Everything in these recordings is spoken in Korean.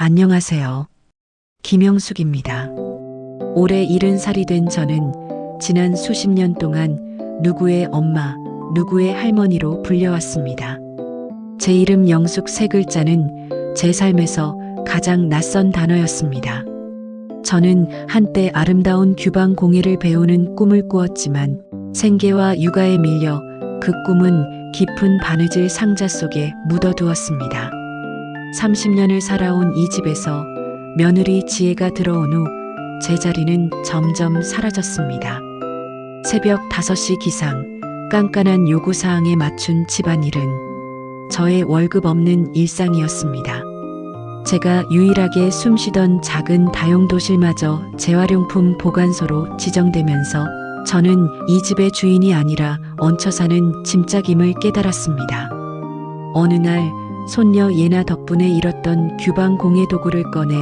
안녕하세요. 김영숙입니다. 올해 70살이 된 저는 지난 수십 년 동안 누구의 엄마, 누구의 할머니로 불려왔습니다. 제 이름 영숙 세 글자는 제 삶에서 가장 낯선 단어였습니다. 저는 한때 아름다운 규방 공예를 배우는 꿈을 꾸었지만 생계와 육아에 밀려 그 꿈은 깊은 바느질 상자 속에 묻어두었습니다. 30년을 살아온 이 집에서 며느리 지혜가 들어온 후 제 자리는 점점 사라졌습니다. 새벽 5시 기상, 깐깐한 요구사항에 맞춘 집안일은 저의 월급 없는 일상이었습니다. 제가 유일하게 숨쉬던 작은 다용도실마저 재활용품 보관소로 지정되면서 저는 이 집의 주인이 아니라 얹혀 사는 짐짝임을 깨달았습니다. 어느 날 손녀 예나 덕분에 잃었던 규방 공예 도구를 꺼내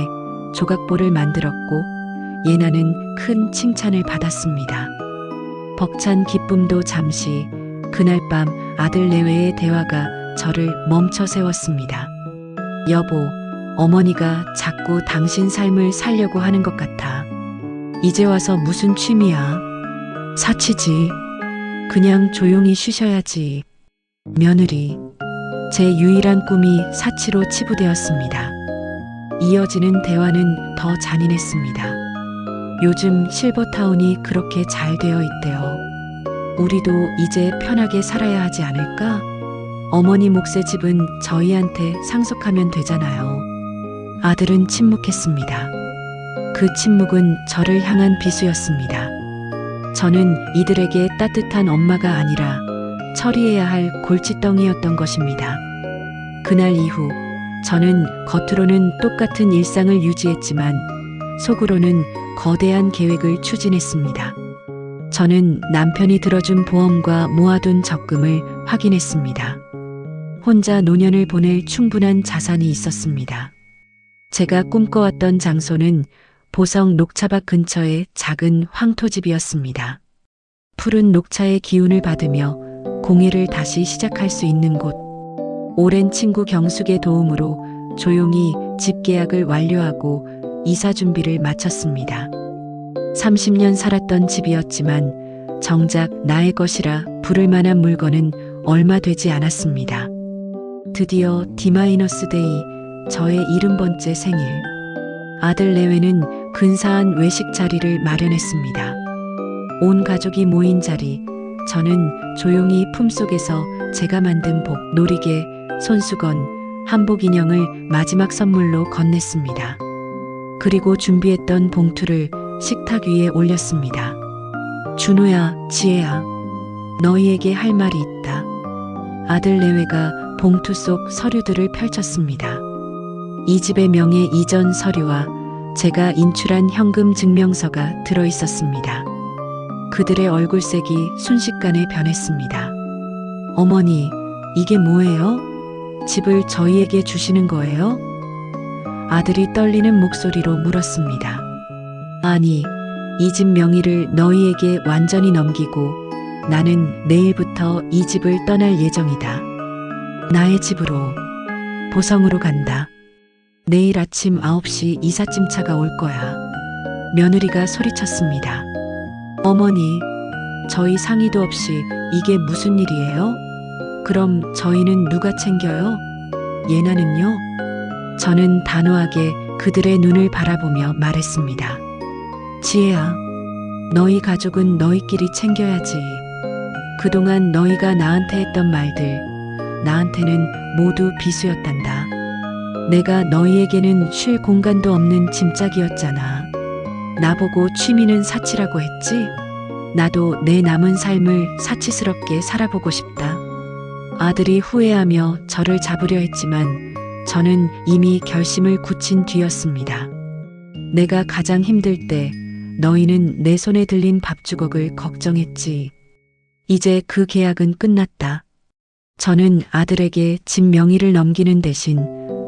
조각보를 만들었고 예나는 큰 칭찬을 받았습니다. 벅찬 기쁨도 잠시, 그날 밤 아들 내외의 대화가 저를 멈춰 세웠습니다. 여보, 어머니가 자꾸 당신 삶을 살려고 하는 것 같아. 이제 와서 무슨 취미야? 사치지. 그냥 조용히 쉬셔야지. 며느리. 제 유일한 꿈이 사치로 치부되었습니다. 이어지는 대화는 더 잔인했습니다. 요즘 실버타운이 그렇게 잘 되어 있대요. 우리도 이제 편하게 살아야 하지 않을까? 어머니 몫의 집은 저희한테 상속하면 되잖아요. 아들은 침묵했습니다. 그 침묵은 저를 향한 비수였습니다. 저는 이들에게 따뜻한 엄마가 아니라 처리해야 할 골칫덩이였던 것입니다. 그날 이후 저는 겉으로는 똑같은 일상을 유지했지만 속으로는 거대한 계획을 추진했습니다. 저는 남편이 들어준 보험과 모아둔 적금을 확인했습니다. 혼자 노년을 보낼 충분한 자산이 있었습니다. 제가 꿈꿔왔던 장소는 보성 녹차밭 근처의 작은 황토집이었습니다. 푸른 녹차의 기운을 받으며 공예를 다시 시작할 수 있는 곳. 오랜 친구 경숙의 도움으로 조용히 집 계약을 완료하고 이사 준비를 마쳤습니다. 30년 살았던 집이었지만 정작 나의 것이라 부를 만한 물건은 얼마 되지 않았습니다. 드디어 D-데이, 저의 70번째 생일. 아들 내외는 근사한 외식 자리를 마련했습니다. 온 가족이 모인 자리, 저는 조용히 품속에서 제가 만든 복, 놀이개, 손수건, 한복 인형을 마지막 선물로 건넸습니다. 그리고 준비했던 봉투를 식탁 위에 올렸습니다. 준호야, 지혜야, 너희에게 할 말이 있다. 아들 내외가 봉투 속 서류들을 펼쳤습니다. 이 집의 명예 이전 서류와 제가 인출한 현금 증명서가 들어 있었습니다. 그들의 얼굴색이 순식간에 변했습니다. 어머니, 이게 뭐예요? 집을 저희에게 주시는 거예요? 아들이 떨리는 목소리로 물었습니다. 아니, 이 집 명의를 너희에게 완전히 넘기고 나는 내일부터 이 집을 떠날 예정이다. 나의 집으로, 보성으로 간다. 내일 아침 9시 이삿짐차가 올 거야. 며느리가 소리쳤습니다. 어머니, 저희 상의도 없이 이게 무슨 일이에요? 그럼 저희는 누가 챙겨요? 예나는요? 저는 단호하게 그들의 눈을 바라보며 말했습니다. 지혜야, 너희 가족은 너희끼리 챙겨야지. 그동안 너희가 나한테 했던 말들, 나한테는 모두 비수였단다. 내가 너희에게는 쉴 공간도 없는 짐짝이었잖아. 나보고 취미는 사치라고 했지? 나도 내 남은 삶을 사치스럽게 살아보고 싶다. 아들이 후회하며 저를 잡으려 했지만 저는 이미 결심을 굳힌 뒤였습니다. 내가 가장 힘들 때 너희는 내 손에 들린 밥주걱을 걱정했지. 이제 그 계약은 끝났다. 저는 아들에게 집 명의를 넘기는 대신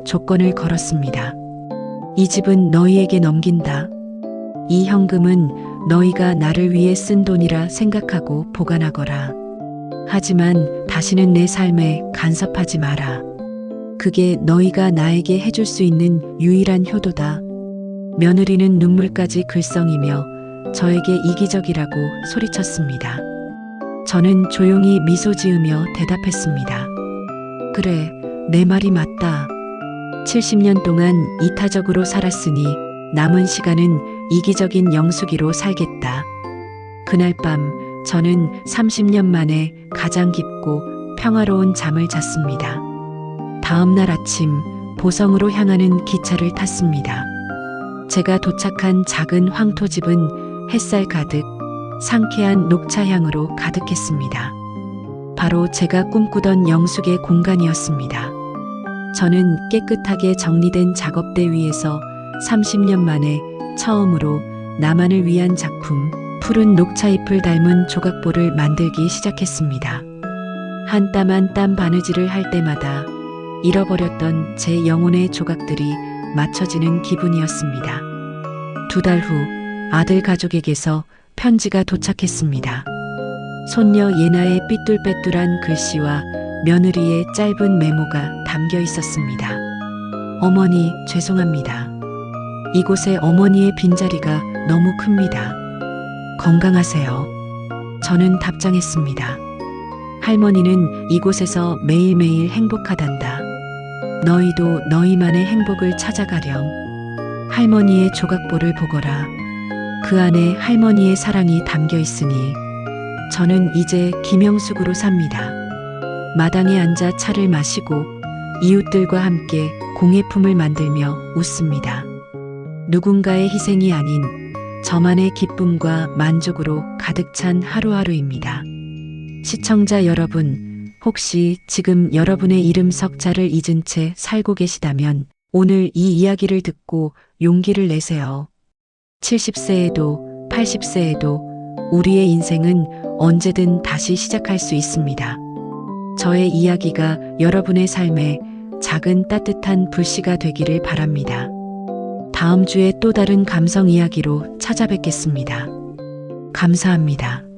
조건을 걸었습니다. 이 집은 너희에게 넘긴다. 이 현금은 너희가 나를 위해 쓴 돈이라 생각하고 보관하거라. 하지만 다시는 내 삶에 간섭하지 마라. 그게 너희가 나에게 해줄 수 있는 유일한 효도다. 며느리는 눈물까지 글썽이며 저에게 이기적이라고 소리쳤습니다. 저는 조용히 미소 지으며 대답했습니다. 그래, 내 말이 맞다. 70년 동안 이타적으로 살았으니 남은 시간은 이기적인 영숙이로 살겠다. 그날 밤 저는 30년 만에 가장 깊고 평화로운 잠을 잤습니다. 다음 날 아침 보성으로 향하는 기차를 탔습니다. 제가 도착한 작은 황토집은 햇살 가득 상쾌한 녹차향으로 가득했습니다. 바로 제가 꿈꾸던 영숙의 공간이었습니다. 저는 깨끗하게 정리된 작업대 위에서 30년 만에 처음으로 나만을 위한 작품, 푸른 녹차잎을 닮은 조각보를 만들기 시작했습니다. 한 땀 한 땀 바느질을 할 때마다 잃어버렸던 제 영혼의 조각들이 맞춰지는 기분이었습니다. 2달 후 아들 가족에게서 편지가 도착했습니다. 손녀 예나의 삐뚤빼뚤한 글씨와 며느리의 짧은 메모가 담겨 있었습니다. 어머니, 죄송합니다. 이곳에 어머니의 빈자리가 너무 큽니다. 건강하세요. 저는 답장했습니다. 할머니는 이곳에서 매일매일 행복하단다. 너희도 너희만의 행복을 찾아가렴. 할머니의 조각보를 보거라. 그 안에 할머니의 사랑이 담겨 있으니 저는 이제 김영숙으로 삽니다. 마당에 앉아 차를 마시고 이웃들과 함께 공예품을 만들며 웃습니다. 누군가의 희생이 아닌 저만의 기쁨과 만족으로 가득 찬 하루하루입니다. 시청자 여러분, 혹시 지금 여러분의 이름 석자를 잊은 채 살고 계시다면 오늘 이 이야기를 듣고 용기를 내세요. 70세에도 80세에도 우리의 인생은 언제든 다시 시작할 수 있습니다. 저의 이야기가 여러분의 삶에 작은 따뜻한 불씨가 되기를 바랍니다. 다음 주에 또 다른 감성 이야기로 찾아뵙겠습니다. 감사합니다.